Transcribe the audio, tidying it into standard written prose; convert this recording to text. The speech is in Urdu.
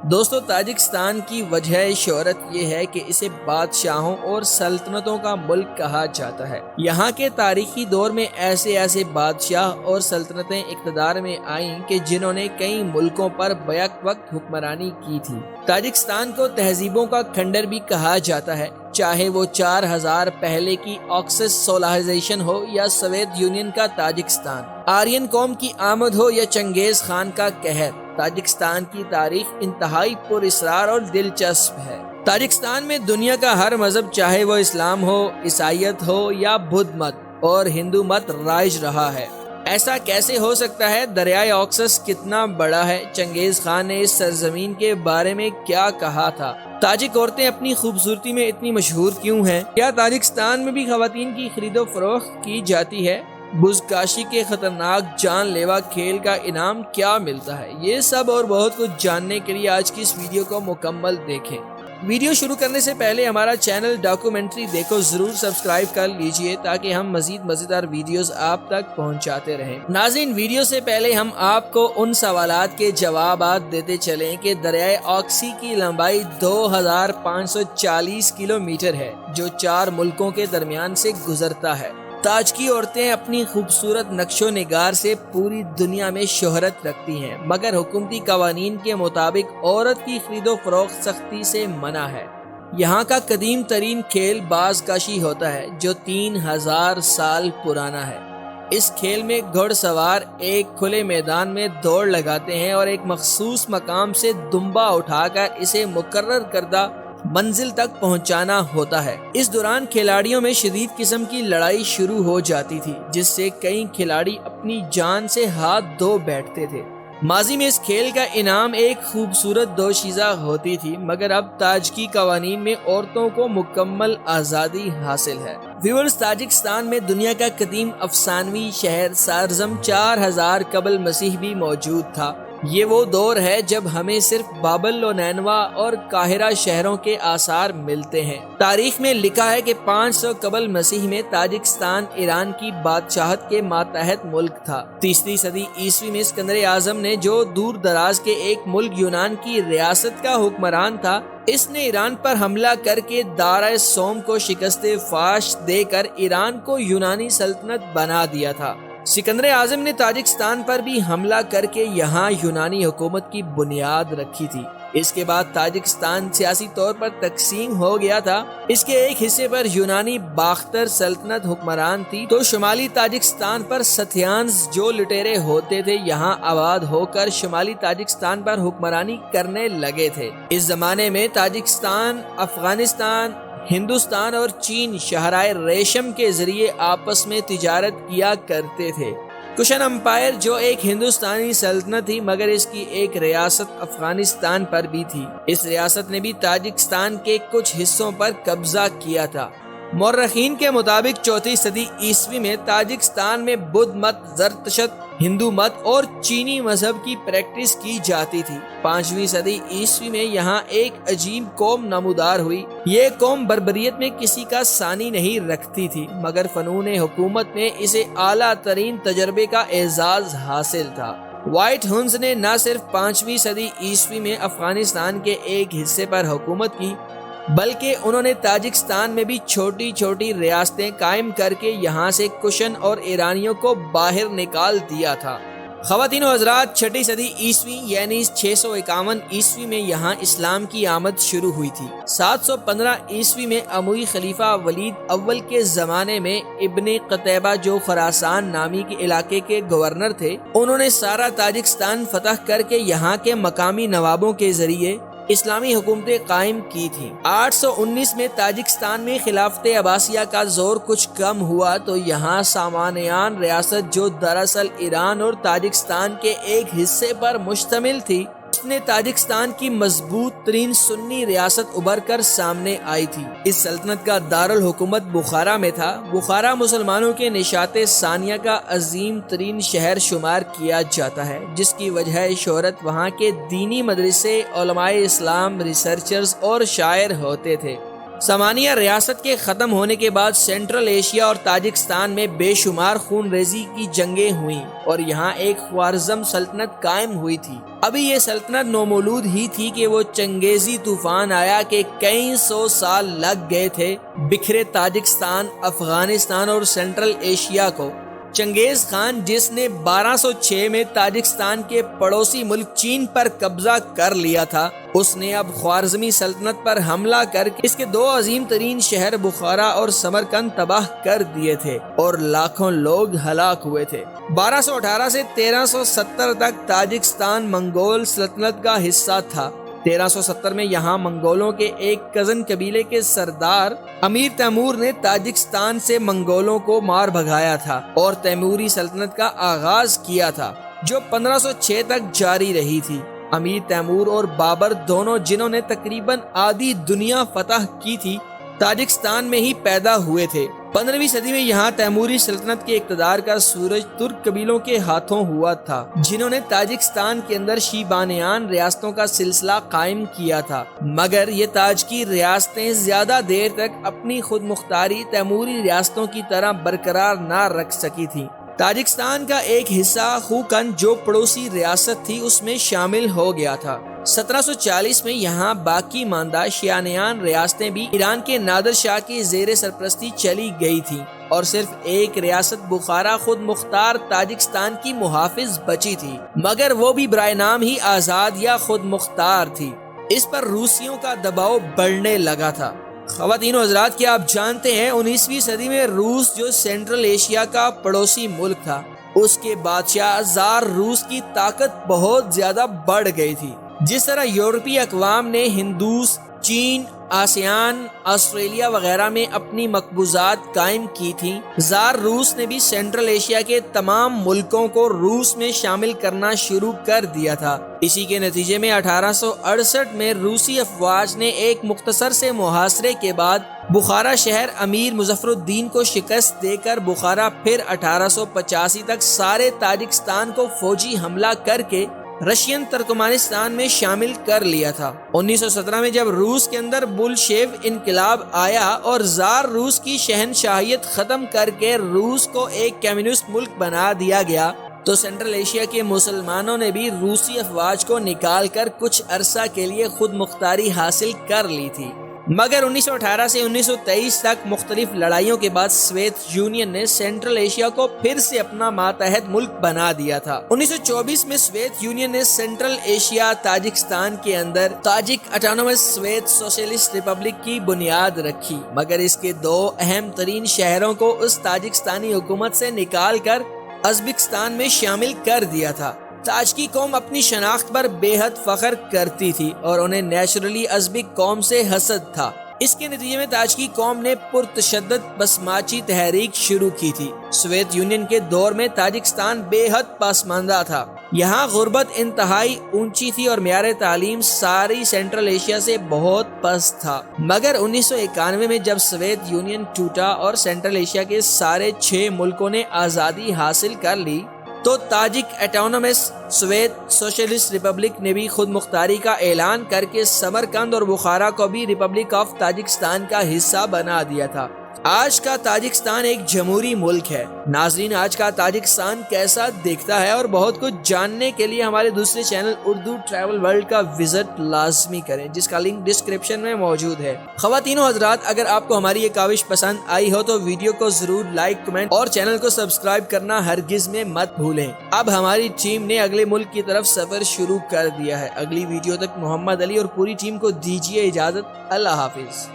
دوستو، تاجکستان کی وجہ شہرت یہ ہے کہ اسے بادشاہوں اور سلطنتوں کا ملک کہا جاتا ہے۔ یہاں کے تاریخی دور میں ایسے بادشاہ اور سلطنتیں اقتدار میں آئیں کہ جنہوں نے کئی ملکوں پر بیک وقت حکمرانی کی تھی۔ تاجکستان کو تہذیبوں کا کھنڈر بھی کہا جاتا ہے، چاہے وہ 4000 پہلے کی آکسس سولائزیشن ہو یا سوویت یونین کا تاجکستان، آرین قوم کی آمد ہو یا چنگیز خان کا قہر۔ تاجکستان کی تاریخ انتہائی پر اسرار اور دلچسپ ہے۔ تاجکستان میں دنیا کا ہر مذہب، چاہے وہ اسلام ہو، عیسائیت ہو یا بدھ مت اور ہندو مت، رائج رہا ہے۔ ایسا کیسے ہو سکتا ہے؟ دریائے آکسس کتنا بڑا ہے؟ چنگیز خان نے اس سرزمین کے بارے میں کیا کہا تھا؟ تاجک عورتیں اپنی خوبصورتی میں اتنی مشہور کیوں ہیں؟ کیا تاجکستان میں بھی خواتین کی خرید و فروخت کی جاتی ہے؟ بزکاشی کے خطرناک جان لیوا کھیل کا انعام کیا ملتا ہے؟ یہ سب اور بہت کچھ جاننے کے لیے آج کی اس ویڈیو کو مکمل دیکھیں۔ ویڈیو شروع کرنے سے پہلے ہمارا چینل ڈاکومنٹری دیکھو ضرور سبسکرائب کر لیجئے تاکہ ہم مزید مزیدار ویڈیوز آپ تک پہنچاتے رہیں۔ ناظرین، ویڈیو سے پہلے ہم آپ کو ان سوالات کے جوابات دیتے چلیں کہ دریائے آکسی کی لمبائی 2540 کلومیٹر ہے، جو 4 ملکوں کے درمیان سے گزرتا ہے۔ تاجکی عورتیں اپنی خوبصورت نقش و نگار سے پوری دنیا میں شہرت رکھتی ہیں، مگر حکومتی قوانین کے مطابق عورت کی خرید و فروخت سختی سے منع ہے۔ یہاں کا قدیم ترین کھیل بازکشی ہوتا ہے، جو 3000 سال پرانا ہے۔ اس کھیل میں گھڑ سوار ایک کھلے میدان میں دوڑ لگاتے ہیں اور ایک مخصوص مقام سے دمبا اٹھا کر اسے مقرر کردہ منزل تک پہنچانا ہوتا ہے۔ اس دوران کھلاڑیوں میں شدید قسم کی لڑائی شروع ہو جاتی تھی، جس سے کئی کھلاڑی اپنی جان سے ہاتھ دھو بیٹھتے تھے۔ ماضی میں اس کھیل کا انعام ایک خوبصورت دوشیزہ ہوتی تھی، مگر اب تاجکی قوانین میں عورتوں کو مکمل آزادی حاصل ہے۔ ویورز، تاجکستان میں دنیا کا قدیم افسانوی شہر سارزم 4000 قبل مسیح بھی موجود تھا۔ یہ وہ دور ہے جب ہمیں صرف بابل و نینوا اور قاہرہ شہروں کے آثار ملتے ہیں۔ تاریخ میں لکھا ہے کہ 500 قبل مسیح میں تاجکستان ایران کی بادشاہت کے ماتحت ملک تھا۔ 3 صدی عیسوی میں اسکندر اعظم نے، جو دور دراز کے ایک ملک یونان کی ریاست کا حکمران تھا، اس نے ایران پر حملہ کر کے دارا سوم کو شکست فاش دے کر ایران کو یونانی سلطنت بنا دیا تھا۔ سکندر اعظم نے تاجکستان پر بھی حملہ کر کے یہاں یونانی حکومت کی بنیاد رکھی تھی۔ اس کے بعد تاجکستان سیاسی طور پر تقسیم ہو گیا تھا۔ اس کے ایک حصے پر یونانی باختر سلطنت حکمران تھی، تو شمالی تاجکستان پر ستھیانز، جو لٹیرے ہوتے تھے، یہاں آباد ہو کر شمالی تاجکستان پر حکمرانی کرنے لگے تھے۔ اس زمانے میں تاجکستان، افغانستان، ہندوستان اور چین شاہراہ ریشم کے ذریعے آپس میں تجارت کیا کرتے تھے۔ کشن امپائر، جو ایک ہندوستانی سلطنت تھی، مگر اس کی ایک ریاست افغانستان پر بھی تھی، اس ریاست نے بھی تاجکستان کے کچھ حصوں پر قبضہ کیا تھا۔ مورخین کے مطابق 4 صدی عیسوی میں تاجکستان میں بدھ مت، زرتشت، ہندو مت اور چینی مذہب کی پریکٹس کی جاتی تھی۔ 5ویں صدی عیسوی میں یہاں ایک عجیب قوم نمودار ہوئی۔ یہ قوم بربریت میں کسی کا ثانی نہیں رکھتی تھی، مگر فنون حکومت میں اسے اعلیٰ ترین تجربے کا اعزاز حاصل تھا۔ وائٹ ہنز نے نہ صرف 5ویں صدی عیسوی میں افغانستان کے ایک حصے پر حکومت کی، بلکہ انہوں نے تاجکستان میں بھی چھوٹی چھوٹی ریاستیں قائم کر کے یہاں سے کشن اور ایرانیوں کو باہر نکال دیا تھا۔ خواتین و حضرات، 6 صدی عیسوی یعنی 651 عیسوی میں یہاں اسلام کی آمد شروع ہوئی تھی۔ 715 عیسوی میں اموی خلیفہ ولید اول کے زمانے میں ابن قتیبہ، جو خراسان نامی کے علاقے کے گورنر تھے، انہوں نے سارا تاجکستان فتح کر کے یہاں کے مقامی نوابوں کے ذریعے اسلامی حکومتیں قائم کی تھیں۔ 819 میں تاجکستان میں خلافت عباسیہ کا زور کچھ کم ہوا تو یہاں سامانیان ریاست، جو دراصل ایران اور تاجکستان کے ایک حصے پر مشتمل تھی، اس نے تاجکستان کی مضبوط ترین سنی ریاست ابھر کر سامنے آئی تھی۔ اس سلطنت کا دارالحکومت بخارا میں تھا۔ بخارا مسلمانوں کے نشاط ثانیہ کا عظیم ترین شہر شمار کیا جاتا ہے، جس کی وجہ شہرت وہاں کے دینی مدرسے، علماء اسلام، ریسرچرز اور شاعر ہوتے تھے۔ سامانیہ ریاست کے ختم ہونے کے بعد سینٹرل ایشیا اور تاجکستان میں بے شمار خون ریزی کی جنگیں ہوئیں اور یہاں ایک خوارزم سلطنت قائم ہوئی تھی۔ ابھی یہ سلطنت نومولود ہی تھی کہ وہ چنگیزی طوفان آیا کہ کئی سو سال لگ گئے تھے بکھرے تاجکستان، افغانستان اور سینٹرل ایشیا کو۔ چنگیز خان، جس نے 1206 میں تاجکستان کے پڑوسی ملک چین پر قبضہ کر لیا تھا، اس نے اب خوارزمی سلطنت پر حملہ کر کے اس کے دو عظیم ترین شہر بخارا اور سمرقند تباہ کر دیے تھے اور لاکھوں لوگ ہلاک ہوئے تھے۔ 1218 سے 1370 تک تاجکستان منگول سلطنت کا حصہ تھا۔ 1370 میں یہاں منگولوں کے ایک کزن قبیلے کے سردار امیر تیمور نے تاجکستان سے منگولوں کو مار بھگایا تھا اور تیموری سلطنت کا آغاز کیا تھا، جو 1506 تک جاری رہی تھی۔ امیر تیمور اور بابر دونوں، جنہوں نے تقریباً آدھی دنیا فتح کی تھی، تاجکستان میں ہی پیدا ہوئے تھے۔ 15ویں صدی میں یہاں تیموری سلطنت کے اقتدار کا سورج ترک قبیلوں کے ہاتھوں ہوا تھا، جنہوں نے تاجکستان کے اندر شیبانیان ریاستوں کا سلسلہ قائم کیا تھا، مگر یہ تاجکی ریاستیں زیادہ دیر تک اپنی خود مختاری تیموری ریاستوں کی طرح برقرار نہ رکھ سکی تھیں۔ تاجکستان کا ایک حصہ خوقند، جو پڑوسی ریاست تھی، اس میں شامل ہو گیا تھا۔ 1740 میں یہاں باقی ماندہ شیانیان ریاستیں بھی ایران کے نادر شاہ کی زیر سرپرستی چلی گئی تھیں اور صرف ایک ریاست بخارا خود مختار تاجکستان کی محافظ بچی تھی، مگر وہ بھی برائے نام ہی آزاد یا خود مختار تھی۔ اس پر روسیوں کا دباؤ بڑھنے لگا تھا۔ خواتین و حضرات، کیا آپ جانتے ہیں 19ویں صدی میں روس، جو سینٹرل ایشیا کا پڑوسی ملک تھا، اس کے بادشاہ زار روس کی طاقت بہت زیادہ بڑھ گئی تھی۔ جس طرح یورپی اقوام نے ہندوس، چین، آسیان، آسٹریلیا وغیرہ میں اپنی مقبوضات قائم کی تھیں، زار روس نے بھی سینٹرل ایشیا کے تمام ملکوں کو روس میں شامل کرنا شروع کر دیا تھا۔ اسی کے نتیجے میں 1868 میں روسی افواج نے ایک مختصر سے محاصرے کے بعد بخارا شہر امیر مظفر الدین کو شکست دے کر بخارا پھر 1885 تک سارے تاجکستان کو فوجی حملہ کر کے رشین ترکمانستان میں شامل کر لیا تھا۔ 1917 میں جب روس کے اندر بولشیو انقلاب آیا اور زار روس کی شہنشاہیت ختم کر کے روس کو ایک کمیونسٹ ملک بنا دیا گیا، تو سینٹرل ایشیا کے مسلمانوں نے بھی روسی افواج کو نکال کر کچھ عرصہ کے لیے خود مختاری حاصل کر لی تھی۔ مگر 1918 سے 1923 تک مختلف لڑائیوں کے بعد سوویت یونین نے سینٹرل ایشیا کو پھر سے اپنا ماتحت ملک بنا دیا تھا۔ 1924 میں سوویت یونین نے سینٹرل ایشیا تاجکستان کے اندر Tajik autonomous Soviet socialist republic کی بنیاد رکھی، مگر اس کے دو اہم ترین شہروں کو اس تاجکستانی حکومت سے نکال کر ازبکستان میں شامل کر دیا تھا۔ تاجکی قوم اپنی شناخت پر بے حد فخر کرتی تھی اور انہیں نیچرلی ازبک قوم سے حسد تھا۔ اس کے نتیجے میں تاجکی قوم نے پرتشدد بسماچی تحریک شروع کی تھی۔ سوویت یونین کے دور میں تاجکستان بے حد پسماندہ تھا، یہاں غربت انتہائی اونچی تھی اور معیار تعلیم ساری سینٹرل ایشیا سے بہت پست تھا۔ مگر 1991 میں جب سوویت یونین ٹوٹا اور سینٹرل ایشیا کے سارے 6 ملکوں نے آزادی حاصل کر لی، تو Tajik autonomous Soviet socialist republic نے بھی خود مختاری کا اعلان کر کے سمرقند اور بخارا کو بھی ریپبلک آف تاجکستان کا حصہ بنا دیا تھا۔ آج کا تاجکستان ایک جمہوری ملک ہے۔ ناظرین، آج کا تاجکستان کیسا دیکھتا ہے اور بہت کچھ جاننے کے لیے ہمارے دوسرے چینل اردو ٹریول ورلڈ کا وزٹ لازمی کریں، جس کا لنک ڈسکرپشن میں موجود ہے۔ خواتین و حضرات، اگر آپ کو ہماری یہ کاوش پسند آئی ہو تو ویڈیو کو ضرور لائک، کمنٹ اور چینل کو سبسکرائب کرنا ہرگز میں مت بھولیں۔ اب ہماری ٹیم نے اگلے ملک کی طرف سفر شروع کر دیا ہے۔ اگلی ویڈیو تک محمد علی اور پوری ٹیم کو دیجیے اجازت۔ اللہ حافظ۔